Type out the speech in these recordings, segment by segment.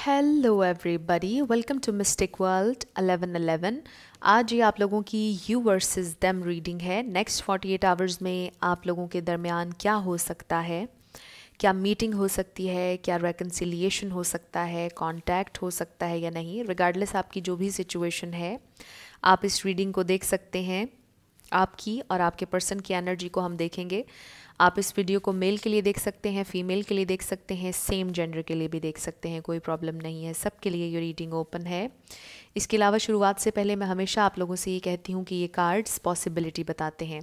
Hello everybody, welcome to Mystic World 1111। आज ये आप लोगों की यू वर्सेस देम रीडिंग है। नेक्स्ट 48 आवर्स में आप लोगों के दरमियान क्या हो सकता है, क्या मीटिंग हो सकती है, क्या रेकन्सिलिएशन हो सकता है, कांटेक्ट हो सकता है या नहीं। रिगार्डलेस आपकी जो भी सिचुएशन है, आप इस रीडिंग को देख सकते हैं। आपकी और आपके पर्सन की एनर्जी को हम देखेंगे। आप इस वीडियो को मेल के लिए देख सकते हैं, फीमेल के लिए देख सकते हैं, सेम जेंडर के लिए भी देख सकते हैं, कोई प्रॉब्लम नहीं है, सबके लिए ये रीडिंग ओपन है। इसके अलावा शुरुआत से पहले मैं हमेशा आप लोगों से ये कहती हूँ कि ये कार्ड्स पॉसिबिलिटी बताते हैं।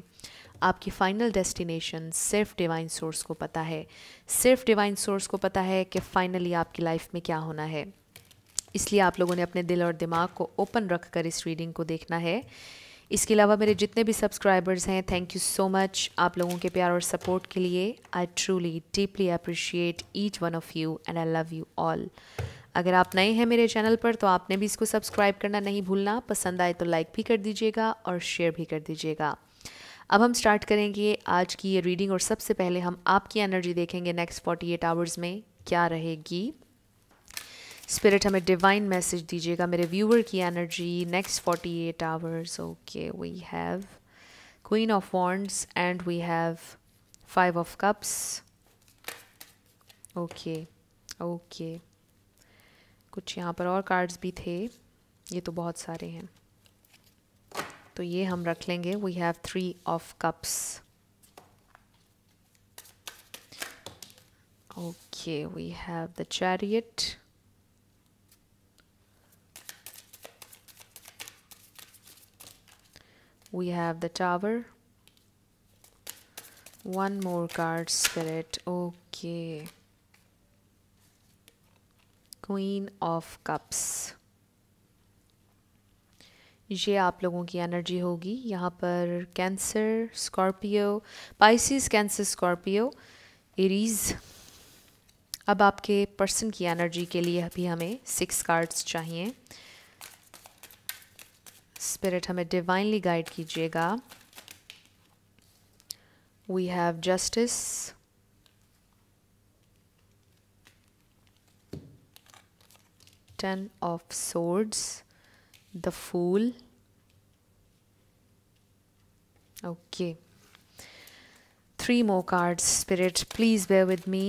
आपकी फाइनल डेस्टिनेशन सिर्फ डिवाइन सोर्स को पता है, सिर्फ डिवाइन सोर्स को पता है कि फाइनली आपकी लाइफ में क्या होना है। इसलिए आप लोगों ने अपने दिल और दिमाग को ओपन रख कर इस रीडिंग को देखना है। इसके अलावा मेरे जितने भी सब्सक्राइबर्स हैं, थैंक यू सो मच आप लोगों के प्यार और सपोर्ट के लिए। I truly deeply appreciate each one of you and I love you all. अगर आप नए हैं मेरे चैनल पर तो आपने भी इसको सब्सक्राइब करना नहीं भूलना। पसंद आए तो लाइक भी कर दीजिएगा और शेयर भी कर दीजिएगा। अब हम स्टार्ट करेंगे आज की ये रीडिंग और सबसे पहले हम आपकी एनर्जी देखेंगे नेक्स्ट 48 आवर्स में क्या रहेगी। स्पिरिट हमें डिवाइन मैसेज दीजिएगा मेरे व्यूअर की energy next 48 hours. Okay, we have queen of wands and we have 5 of cups. Okay okay, कुछ यहाँ पर और कार्ड्स भी थे, ये तो बहुत सारे हैं तो ये हम रख लेंगे। We have 3 of cups. Okay, we have the chariot. We have the Tower. One more card, Spirit. Okay. Queen of Cups. ये आप लोगों की एनर्जी होगी। यहाँ पर cancer, Scorpio, Pisces, cancer, Scorpio, Aries. अब आपके पर्सन की एनर्जी के लिए अभी हमें 6 कार्ड्स चाहिए। स्पिरिट हमें डिवाइनली गाइड कीजिएगा। We have justice, ten of swords, the fool. Okay, 3 more cards. Spirit, please bear with me.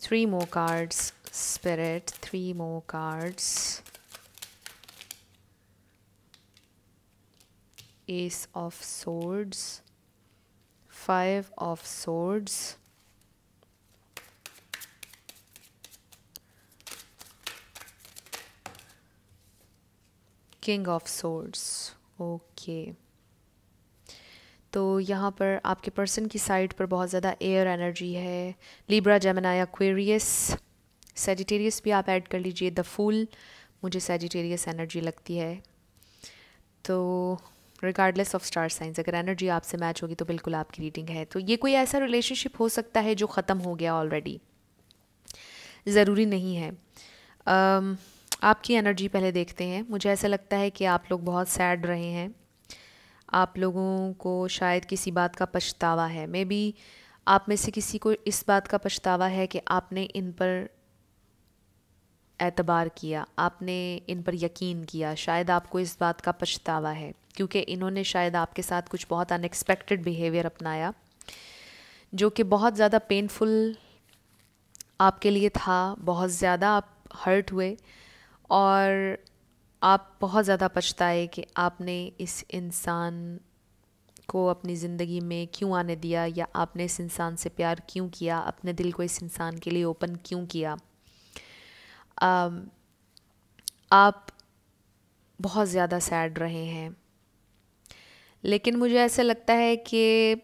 3 more cards. Spirit, 3 more cards. Ace of Swords, 5 of Swords, King of Swords. Okay, तो यहाँ पर आपके person की side पर बहुत ज़्यादा air energy है। Libra, Gemini, Aquarius, Sagittarius भी आप ऐड कर लीजिए। द फूल, मुझे सैजिटेरियस एनर्जी लगती है। तो रिगार्डलेस ऑफ स्टार साइंस, अगर एनर्जी आपसे मैच होगी तो बिल्कुल आपकी रीडिंग है। तो ये कोई ऐसा रिलेशनशिप हो सकता है जो ख़त्म हो गया ऑलरेडी, ज़रूरी नहीं है। आपकी एनर्जी पहले देखते हैं। मुझे ऐसा लगता है कि आप लोग बहुत सैड रहे हैं। आप लोगों को शायद किसी बात का पछतावा है। मे बी आप में से किसी को इस बात का पछतावा है कि आपने इन पर एतबार किया, आपने इन पर यकीन किया। शायद आपको इस बात का पछतावा है क्योंकि इन्होंने शायद आपके साथ कुछ बहुत अनएक्सपेक्टेड बिहेवियर अपनाया जो कि बहुत ज़्यादा पेनफुल आपके लिए था। बहुत ज़्यादा आप हर्ट हुए और आप बहुत ज़्यादा पछताए कि आपने इस इंसान को अपनी ज़िंदगी में क्यों आने दिया, या आपने इस इंसान से प्यार क्यों किया, अपने दिल को इस इंसान के लिए ओपन क्यों किया। आप बहुत ज़्यादा सैड रहे हैं, लेकिन मुझे ऐसा लगता है कि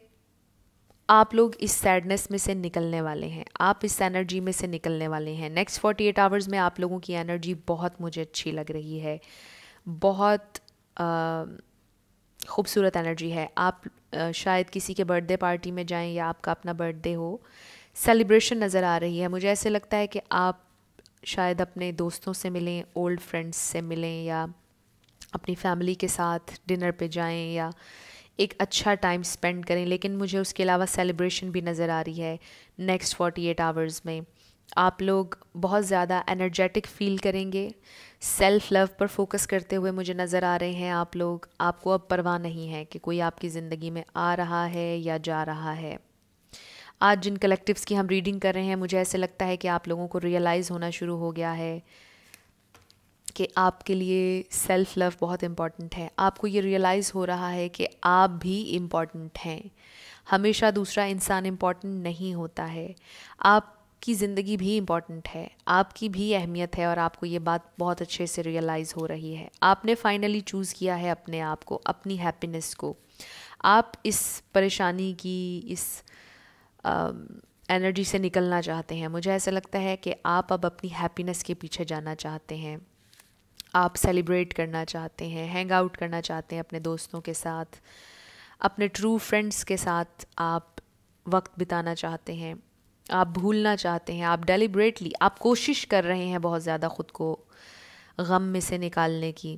आप लोग इस सैडनेस में से निकलने वाले हैं। आप इस एनर्जी में से निकलने वाले हैं। नेक्स्ट 48 आवर्स में आप लोगों की एनर्जी बहुत मुझे अच्छी लग रही है। बहुत खूबसूरत एनर्जी है। आप शायद किसी के बर्थडे पार्टी में जाएं या आपका अपना बर्थडे हो, सेलिब्रेशन नज़र आ रही है। मुझे ऐसे लगता है कि आप शायद अपने दोस्तों से मिलें, ओल्ड फ्रेंड्स से मिलें, या अपनी फैमिली के साथ डिनर पे जाएं या एक अच्छा टाइम स्पेंड करें। लेकिन मुझे उसके अलावा सेलिब्रेशन भी नज़र आ रही है नेक्स्ट 48 आवर्स में। आप लोग बहुत ज़्यादा एनर्जेटिक फील करेंगे। सेल्फ लव पर फोकस करते हुए मुझे नज़र आ रहे हैं आप लोग। आपको अब परवाह नहीं है कि कोई आपकी ज़िंदगी में आ रहा है या जा रहा है। आज जिन कलेक्टिव्स की हम रीडिंग कर रहे हैं, मुझे ऐसे लगता है कि आप लोगों को रियलाइज़ होना शुरू हो गया है कि आपके लिए सेल्फ लव बहुत इम्पॉर्टेंट है। आपको ये रियलाइज़ हो रहा है कि आप भी इम्पॉर्टेंट हैं। हमेशा दूसरा इंसान इम्पॉर्टेंट नहीं होता है। आपकी ज़िंदगी भी इम्पॉर्टेंट है, आपकी भी अहमियत है और आपको ये बात बहुत अच्छे से रियलाइज़ हो रही है। आपने फाइनली चूज़ किया है अपने आप को, अपनी हैप्पीनेस को। आप इस परेशानी की, इस एनर्जी से निकलना चाहते हैं। मुझे ऐसा लगता है कि आप अब अपनी हैप्पीनेस के पीछे जाना चाहते हैं। आप सेलिब्रेट करना चाहते हैं, हैंग आउट करना चाहते हैं अपने दोस्तों के साथ, अपने ट्रू फ्रेंड्स के साथ आप वक्त बिताना चाहते हैं, आप भूलना चाहते हैं। आप डेलिब्रेटली आप कोशिश कर रहे हैं बहुत ज़्यादा ख़ुद को गम में से निकालने की,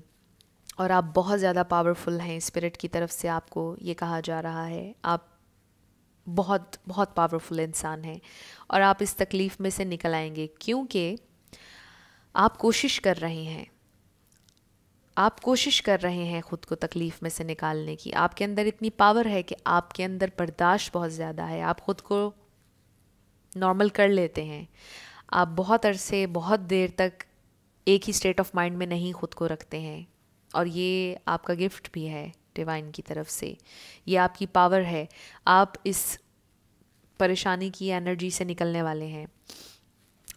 और आप बहुत ज़्यादा पावरफुल हैं। स्पिरिट की तरफ से आपको ये कहा जा रहा है आप बहुत बहुत पावरफुल इंसान हैं और आप इस तकलीफ़ में से निकल आएंगे, क्योंकि आप कोशिश कर रहे हैं। आप कोशिश कर रहे हैं ख़ुद को तकलीफ़ में से निकालने की। आपके अंदर इतनी पावर है कि आपके अंदर बर्दाश्त बहुत ज़्यादा है। आप ख़ुद को नॉर्मल कर लेते हैं। आप बहुत अरसे, बहुत देर तक एक ही स्टेट ऑफ माइंड में नहीं ख़ुद को रखते हैं, और ये आपका गिफ्ट भी है डिवाइन की तरफ से। ये आपकी पावर है। आप इस परेशानी की एनर्जी से निकलने वाले हैं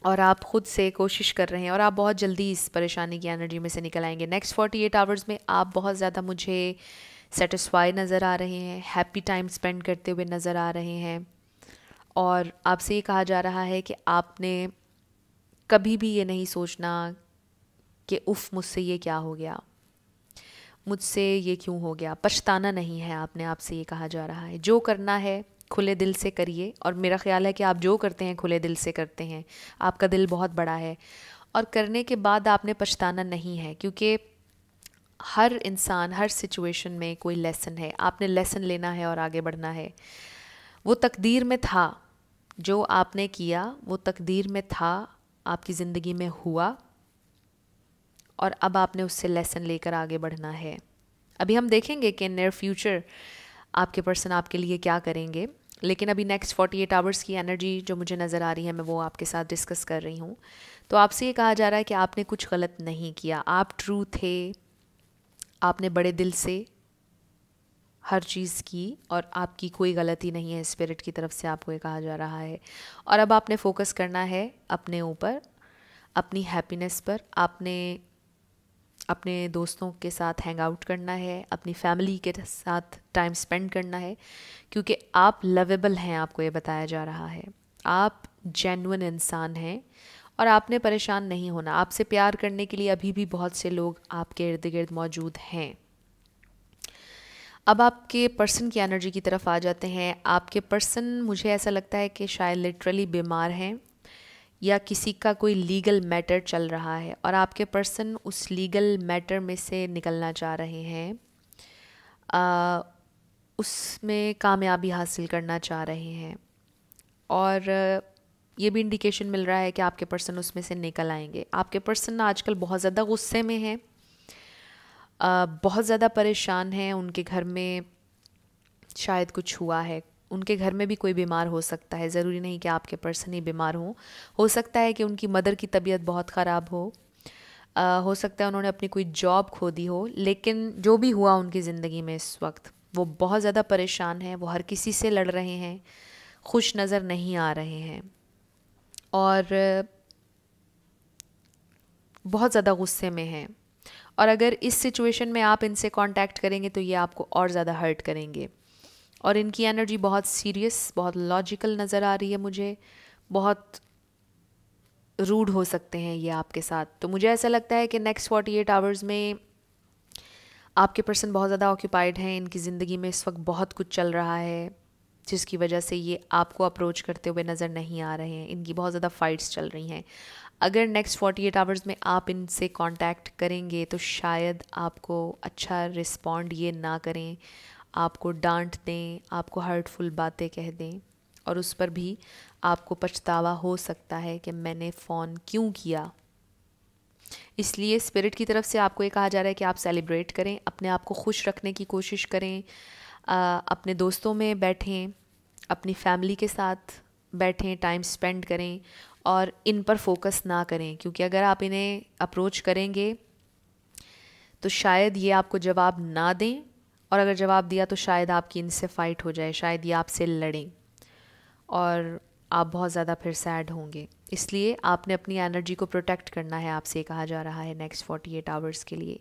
और आप ख़ुद से कोशिश कर रहे हैं, और आप बहुत जल्दी इस परेशानी की एनर्जी में से निकल आएंगे। नेक्स्ट 48 आवर्स में आप बहुत ज़्यादा मुझे सेटिस्फाई नज़र आ रहे हैं, हैप्पी टाइम स्पेंड करते हुए नज़र आ रहे हैं, और आपसे ये कहा जा रहा है कि आपने कभी भी ये नहीं सोचना कि उफ़ मुझसे ये क्या हो गया, मुझसे ये क्यों हो गया। पछताना नहीं है आपने, आपसे ये कहा जा रहा है। जो करना है खुले दिल से करिए, और मेरा ख्याल है कि आप जो करते हैं खुले दिल से करते हैं। आपका दिल बहुत बड़ा है, और करने के बाद आपने पछताना नहीं है, क्योंकि हर इंसान, हर सिचुएशन में कोई लेसन है। आपने लेसन लेना है और आगे बढ़ना है। वो तकदीर में था, जो आपने किया वो तकदीर में था, आपकी ज़िंदगी में हुआ, और अब आपने उससे लेसन लेकर आगे बढ़ना है। अभी हम देखेंगे कि नियर फ्यूचर आपके पर्सन आपके लिए क्या करेंगे, लेकिन अभी नेक्स्ट 48 आवर्स की एनर्जी जो मुझे नज़र आ रही है, मैं वो आपके साथ डिस्कस कर रही हूँ। तो आपसे ये कहा जा रहा है कि आपने कुछ गलत नहीं किया, आप ट्रू थे, आपने बड़े दिल से हर चीज़ की, और आपकी कोई गलती नहीं है। स्पिरिट की तरफ से आपको ये कहा जा रहा है, और अब आपने फोकस करना है अपने ऊपर, अपनी हैप्पीनेस पर। आपने अपने दोस्तों के साथ हैंग आउट करना है, अपनी फैमिली के साथ टाइम स्पेंड करना है, क्योंकि आप लवेबल हैं। आपको ये बताया जा रहा है आप जेन्युइन इंसान हैं, और आपने परेशान नहीं होना। आपसे प्यार करने के लिए अभी भी बहुत से लोग आपके इर्द गिर्द मौजूद हैं। अब आपके पर्सन की एनर्जी की तरफ आ जाते हैं। आपके पर्सन, मुझे ऐसा लगता है कि शायद लिटरली बीमार हैं, या किसी का कोई लीगल मैटर चल रहा है, और आपके पर्सन उस लीगल मैटर में से निकलना चाह रहे हैं, उसमें कामयाबी हासिल करना चाह रहे हैं, और ये भी इंडिकेशन मिल रहा है कि आपके पर्सन उसमें से निकल आएंगे। आपके पर्सन आजकल बहुत ज़्यादा गुस्से में हैं, बहुत ज़्यादा परेशान हैं। उनके घर में शायद कुछ हुआ है, उनके घर में भी कोई बीमार हो सकता है। ज़रूरी नहीं कि आपके पर्सन ही बीमार हो सकता है कि उनकी मदर की तबीयत बहुत ख़राब हो सकता है उन्होंने अपनी कोई जॉब खो दी हो। लेकिन जो भी हुआ उनकी ज़िंदगी में इस वक्त, वो बहुत ज़्यादा परेशान हैं, वो हर किसी से लड़ रहे हैं, खुश नज़र नहीं आ रहे हैं, और बहुत ज़्यादा गुस्से में हैं। और अगर इस सिचुएशन में आप इनसे कांटेक्ट करेंगे तो ये आपको और ज़्यादा हर्ट करेंगे, और इनकी एनर्जी बहुत सीरियस, बहुत लॉजिकल नज़र आ रही है मुझे। बहुत रूड हो सकते हैं ये आपके साथ। तो मुझे ऐसा लगता है कि नेक्स्ट 48 आवर्स में आपके पर्सन बहुत ज़्यादा ऑक्यूपाइड हैं। इनकी ज़िंदगी में इस वक्त बहुत कुछ चल रहा है, जिसकी वजह से ये आपको अप्रोच करते हुए नज़र नहीं आ रहे हैं। इनकी बहुत ज़्यादा फ़ाइट्स चल रही हैं। अगर नेक्स्ट 48 आवर्स में आप इनसे कांटेक्ट करेंगे तो शायद आपको अच्छा रिस्पॉन्ड ये ना करें, आपको डांट दें, आपको हर्टफुल बातें कह दें, और उस पर भी आपको पछतावा हो सकता है कि मैंने फ़ोन क्यों किया। इसलिए स्पिरिट की तरफ से आपको ये कहा जा रहा है कि आप सेलिब्रेट करें, अपने आप को खुश रखने की कोशिश करें, अपने दोस्तों में बैठें, अपनी फैमिली के साथ बैठें, टाइम स्पेंड करें और इन पर फोकस ना करें, क्योंकि अगर आप इन्हें अप्रोच करेंगे तो शायद ये आपको जवाब ना दें, और अगर जवाब दिया तो शायद आपकी इनसे फ़ाइट हो जाए, शायद ये आपसे लड़ें और आप बहुत ज़्यादा फिर सैड होंगे। इसलिए आपने अपनी एनर्जी को प्रोटेक्ट करना है, आपसे कहा जा रहा है नेक्स्ट 48 आवर्स के लिए।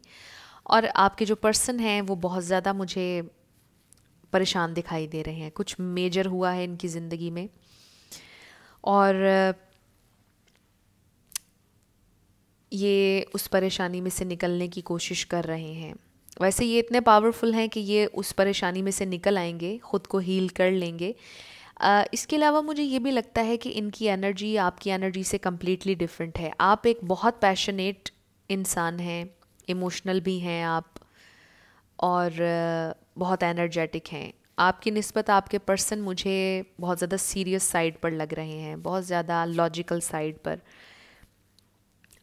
और आपके जो पर्सन हैं वो बहुत ज़्यादा मुझे परेशान दिखाई दे रहे हैं, कुछ मेजर हुआ है इनकी ज़िंदगी में और ये उस परेशानी में से निकलने की कोशिश कर रहे हैं। वैसे ये इतने पावरफुल हैं कि ये उस परेशानी में से निकल आएंगे, ख़ुद को हील कर लेंगे। इसके अलावा मुझे ये भी लगता है कि इनकी एनर्जी आपकी एनर्जी से कम्प्लीटली डिफरेंट है। आप एक बहुत पैशनेट इंसान हैं, इमोशनल भी हैं आप, और बहुत एनर्जेटिक हैं। आपकी निस्बत आपके पर्सन मुझे बहुत ज़्यादा सीरियस साइड पर लग रहे हैं, बहुत ज़्यादा लॉजिकल साइड पर।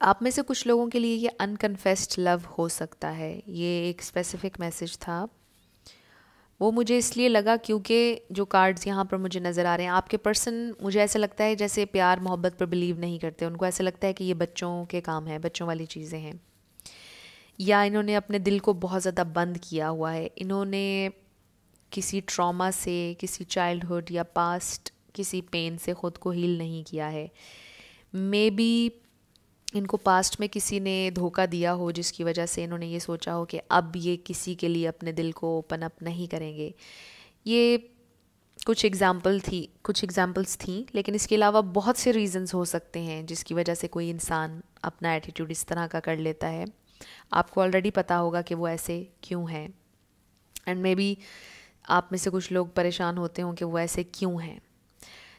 आप में से कुछ लोगों के लिए ये अनकन्फेस्ड लव हो सकता है। ये एक स्पेसिफिक मैसेज था, वो मुझे इसलिए लगा क्योंकि जो कार्ड्स यहाँ पर मुझे नज़र आ रहे हैं, आपके पर्सन मुझे ऐसा लगता है जैसे प्यार मोहब्बत पर बिलीव नहीं करते। उनको ऐसा लगता है कि ये बच्चों के काम है, बच्चों वाली चीज़ें हैं, या इन्होंने अपने दिल को बहुत ज़्यादा बंद किया हुआ है। इन्होंने किसी ट्रॉमा से, किसी चाइल्डहुड या पास्ट किसी पेन से ख़ुद को हील नहीं किया है। मे बी इनको पास्ट में किसी ने धोखा दिया हो, जिसकी वजह से इन्होंने ये सोचा हो कि अब ये किसी के लिए अपने दिल को ओपन अप नहीं करेंगे। ये कुछ एग्जाम्पल्स थी, लेकिन इसके अलावा बहुत से रीज़न्स हो सकते हैं जिसकी वजह से कोई इंसान अपना एटीट्यूड इस तरह का कर लेता है। आपको ऑलरेडी पता होगा कि वो ऐसे क्यों हैं, एंड मे बी आप में से कुछ लोग परेशान होते हों कि वो ऐसे क्यों हैं।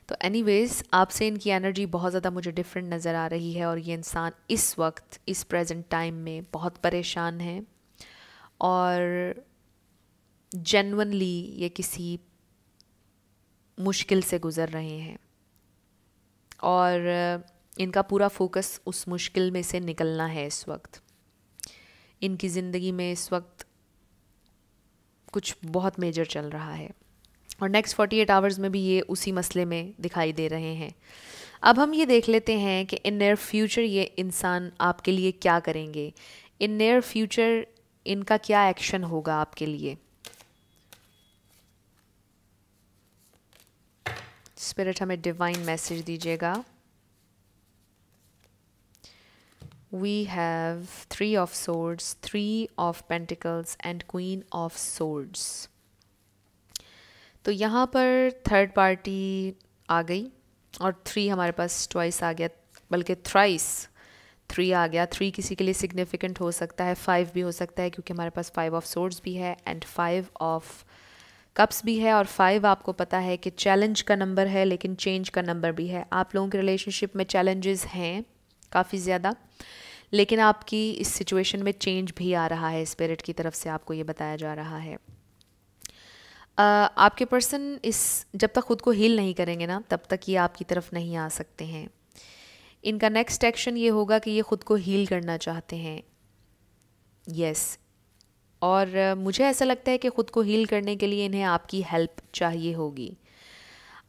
तो एनीवेज़, आपसे इनकी एनर्जी बहुत ज़्यादा मुझे डिफरेंट नज़र आ रही है, और ये इंसान इस वक्त, इस प्रेजेंट टाइम में बहुत परेशान है, और जेन्युइनली ये किसी मुश्किल से गुज़र रहे हैं, और इनका पूरा फोकस उस मुश्किल में से निकलना है। इस वक्त इनकी ज़िंदगी में इस वक्त कुछ बहुत मेजर चल रहा है, और नेक्स्ट 48 आवर्स में भी ये उसी मसले में दिखाई दे रहे हैं। अब हम ये देख लेते हैं कि इन नियर फ्यूचर ये इंसान आपके लिए क्या करेंगे। इन नियर फ्यूचर इनका क्या एक्शन होगा आपके लिए। स्पिरिट हमें डिवाइन मैसेज दीजिएगा। We have 3 of Swords, 3 of Pentacles and Queen of Swords. तो यहाँ पर थर्ड पार्टी आ गई, और 3 हमारे पास ट्वाइस आ गया, बल्कि थ्राइस 3 आ गया। 3 किसी के लिए सिग्निफिकेंट हो सकता है, 5 भी हो सकता है, क्योंकि हमारे पास 5 ऑफ सोर्ड्स भी है एंड 5 ऑफ कप्स भी है। और 5 आपको पता है कि चैलेंज का नंबर है, लेकिन चेंज का नंबर भी है। आप लोगों के रिलेशनशिप में चैलेंजेस हैं काफ़ी ज़्यादा, लेकिन आपकी इस सिचुएशन में चेंज भी आ रहा है। स्पिरिट की तरफ से आपको ये बताया जा रहा है। आपके पर्सन जब तक ख़ुद को हील नहीं करेंगे ना, तब तक ये आपकी तरफ नहीं आ सकते हैं। इनका नेक्स्ट एक्शन ये होगा कि ये ख़ुद को हील करना चाहते हैं। यस, और मुझे ऐसा लगता है कि ख़ुद को हील करने के लिए इन्हें आपकी हेल्प चाहिए होगी।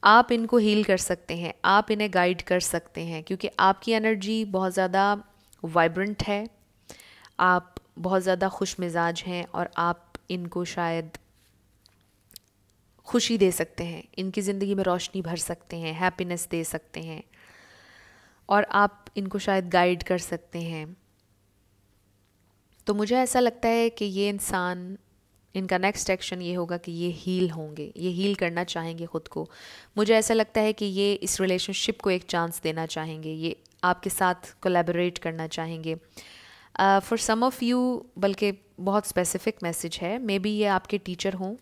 आप इनको हील कर सकते हैं, आप इन्हें गाइड कर सकते हैं, क्योंकि आपकी एनर्जी बहुत ज़्यादा वाइब्रेंट है, आप बहुत ज़्यादा खुश मिजाज हैं, और आप इनको शायद खुशी दे सकते हैं, इनकी ज़िंदगी में रोशनी भर सकते हैं, हैप्पीनेस दे सकते हैं, और आप इनको शायद गाइड कर सकते हैं। तो मुझे ऐसा लगता है कि ये इंसान, इनका नेक्स्ट एक्शन ये होगा कि ये हील होंगे, ये हील करना चाहेंगे ख़ुद को। मुझे ऐसा लगता है कि ये इस रिलेशनशिप को एक चांस देना चाहेंगे, ये आपके साथ कोलैबोरेट करना चाहेंगे। फॉर सम ऑफ़ यू, बल्कि बहुत स्पेसिफिक मैसेज है, मे बी ये आपके टीचर हों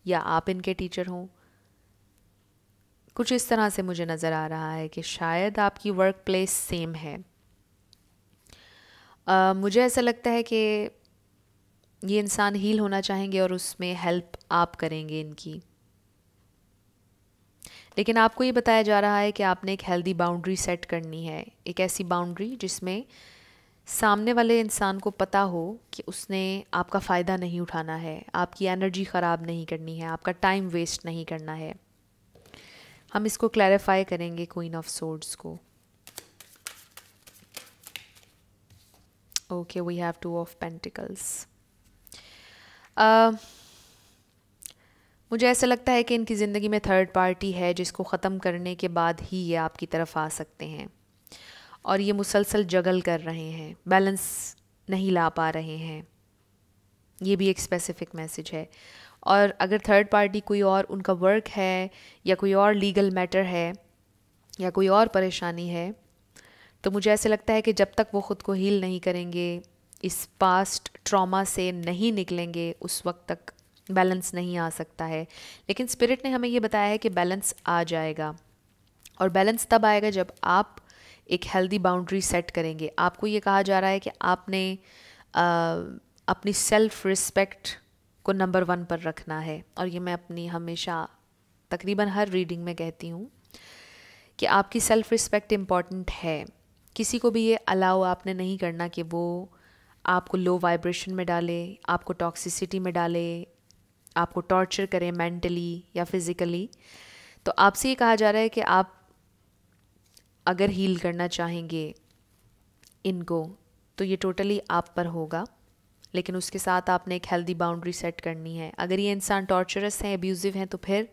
या आप इनके टीचर हों। कुछ इस तरह से मुझे नज़र आ रहा है कि शायद आपकी वर्क प्लेस सेम है। मुझे ऐसा लगता है कि ये इंसान हील होना चाहेंगे और उसमें हेल्प आप करेंगे इनकी। लेकिन आपको ये बताया जा रहा है कि आपने एक हेल्दी बाउंड्री सेट करनी है, एक ऐसी बाउंड्री जिसमें सामने वाले इंसान को पता हो कि उसने आपका फ़ायदा नहीं उठाना है, आपकी एनर्जी ख़राब नहीं करनी है, आपका टाइम वेस्ट नहीं करना है। हम इसको क्लैरिफाई करेंगे क्वीन ऑफ सोर्ड्स को। Okay, we have two of pentacles. मुझे ऐसा लगता है कि इनकी ज़िंदगी में थर्ड पार्टी है जिसको ख़त्म करने के बाद ही ये आपकी तरफ आ सकते हैं, और ये मुसलसल जगल कर रहे हैं, बैलेंस नहीं ला पा रहे हैं। ये भी एक स्पेसिफिक मैसेज है। और अगर थर्ड पार्टी कोई और उनका वर्क है या कोई और लीगल मैटर है या कोई और परेशानी है, तो मुझे ऐसे लगता है कि जब तक वो ख़ुद को हील नहीं करेंगे, इस पास्ट ट्रॉमा से नहीं निकलेंगे, उस वक्त तक बैलेंस नहीं आ सकता है। लेकिन स्पिरिट ने हमें ये बताया है कि बैलेंस आ जाएगा, और बैलेंस तब आएगा जब आप एक हेल्दी बाउंड्री सेट करेंगे। आपको ये कहा जा रहा है कि आपने अपनी सेल्फ़ रिस्पेक्ट को नंबर 1 पर रखना है। और ये मैं अपनी हमेशा तकरीबन हर रीडिंग में कहती हूँ कि आपकी सेल्फ़ रिस्पेक्ट इम्पॉर्टेंट है। किसी को भी ये अलाउ आपने नहीं करना कि वो आपको लो वाइब्रेशन में डाले, आपको टॉक्सिसिटी में डाले, आपको टॉर्चर करें मेंटली या फिज़िकली। तो आपसे ये कहा जा रहा है कि आप अगर हील करना चाहेंगे इनको, तो ये टोटली आप पर होगा, लेकिन उसके साथ आपने एक हेल्दी बाउंड्री सेट करनी है। अगर ये इंसान टॉर्चरस हैं, अब्यूज़िव हैं, तो फिर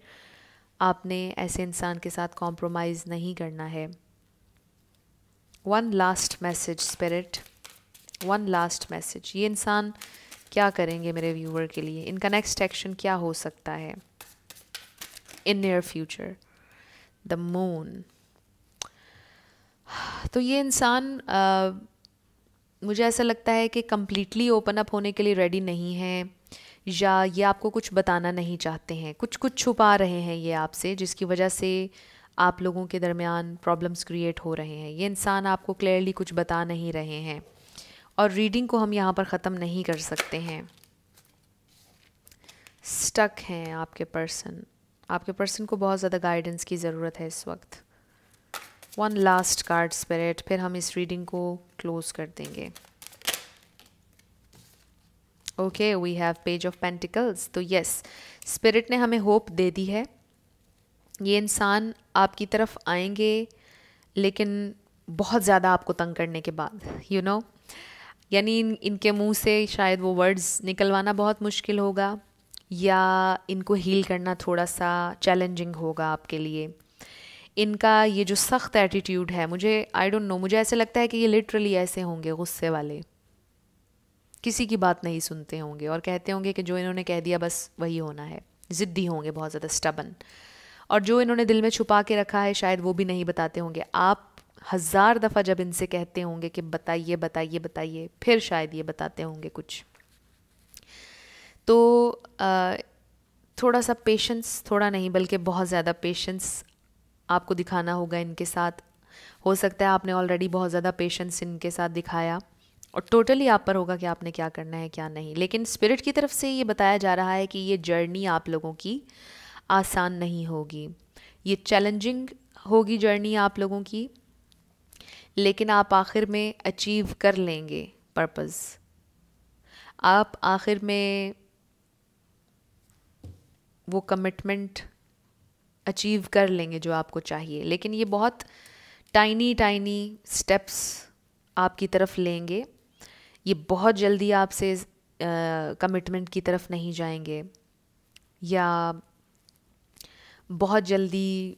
आपने ऐसे इंसान के साथ कॉम्प्रोमाइज़ नहीं करना है। One last message spirit, one last message. ये इंसान क्या करेंगे मेरे व्यूअर के लिए? इनका नेक्स्ट एक्शन क्या हो सकता है in near future? The moon. तो ये इंसान मुझे ऐसा लगता है कि कम्प्लीटली ओपन अप होने के लिए रेडी नहीं है, या ये आपको कुछ बताना नहीं चाहते हैं, कुछ कुछ छुपा रहे हैं ये आपसे, जिसकी वजह से आप लोगों के दरमियान प्रॉब्लम्स क्रिएट हो रहे हैं। ये इंसान आपको क्लियरली कुछ बता नहीं रहे हैं, और रीडिंग को हम यहाँ पर ख़त्म नहीं कर सकते हैं। स्टक हैं आपके पर्सन को बहुत ज़्यादा गाइडेंस की ज़रूरत है इस वक्त। वन लास्ट कार्ड स्पिरिट, फिर हम इस रीडिंग को क्लोज कर देंगे। Okay, we have page of pentacles. तो यस, स्पिरिट ने हमें होप दे दी है। ये इंसान आपकी तरफ आएंगे, लेकिन बहुत ज़्यादा आपको तंग करने के बाद, यू नो, यानी इनके मुंह से शायद वो वर्ड्स निकलवाना बहुत मुश्किल होगा, या इनको हील करना थोड़ा सा चैलेंजिंग होगा आपके लिए। इनका ये जो सख्त एटीट्यूड है, मुझे आई डोंट नो, मुझे ऐसे लगता है कि ये लिटरली ऐसे होंगे, गुस्से वाले, किसी की बात नहीं सुनते होंगे और कहते होंगे कि जो इन्होंने कह दिया बस वही होना है। ज़िद्दी होंगे, बहुत ज़्यादा स्टबन, और जो इन्होंने दिल में छुपा के रखा है शायद वो भी नहीं बताते होंगे। आप 1000 दफ़ा जब इनसे कहते होंगे कि बताइए बताइए बताइए, फिर शायद ये बताते होंगे कुछ। तो थोड़ा सा पेशेंस, थोड़ा नहीं बल्कि बहुत ज़्यादा पेशेंस आपको दिखाना होगा इनके साथ। हो सकता है आपने ऑलरेडी बहुत ज़्यादा पेशेंस इनके साथ दिखाया, और टोटली आप पर होगा कि आपने क्या करना है क्या नहीं। लेकिन स्पिरिट की तरफ से ये बताया जा रहा है कि ये जर्नी आप लोगों की आसान नहीं होगी, ये चैलेंजिंग होगी जर्नी आप लोगों की, लेकिन आप आखिर में अचीव कर लेंगे पर्पस। आप आखिर में वो कमिटमेंट अचीव कर लेंगे जो आपको चाहिए। लेकिन ये बहुत टाइनी टाइनी स्टेप्स आपकी तरफ लेंगे, ये बहुत जल्दी आपसे कमिटमेंट की तरफ नहीं जाएंगे, या बहुत जल्दी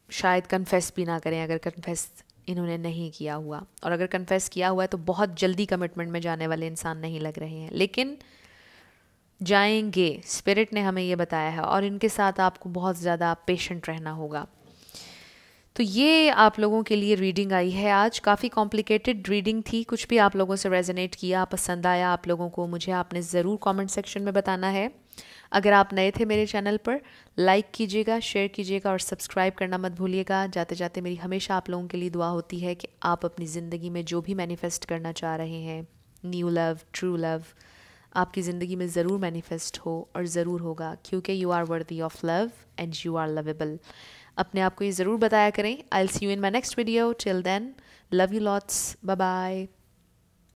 शायद कन्फेस भी ना करें अगर कन्फेस इन्होंने नहीं किया हुआ, और अगर कन्फेस किया हुआ है तो बहुत जल्दी कमिटमेंट में जाने वाले इंसान नहीं लग रहे हैं, लेकिन जाएंगे, स्पिरिट ने हमें ये बताया है। और इनके साथ आपको बहुत ज़्यादा पेशेंट रहना होगा। तो ये आप लोगों के लिए रीडिंग आई है आज। काफ़ी कॉम्प्लिकेटेड रीडिंग थी, कुछ भी आप लोगों से रेजोनेट किया, पसंद आया आप लोगों को, मुझे आपने ज़रूर कमेंट सेक्शन में बताना है। अगर आप नए थे मेरे चैनल पर, लाइक कीजिएगा, शेयर कीजिएगा और सब्सक्राइब करना मत भूलिएगा। जाते जाते मेरी हमेशा आप लोगों के लिए दुआ होती है कि आप अपनी ज़िंदगी में जो भी मैनिफेस्ट करना चाह रहे हैं, न्यू लव, ट्रू लव, आपकी ज़िंदगी में ज़रूर मैनिफेस्ट हो और ज़रूर होगा, क्योंकि you are worthy of love and you are lovable. अपने आप को ये ज़रूर बताया करें। I will see you in my next video. Till then, love you lots, bye bye.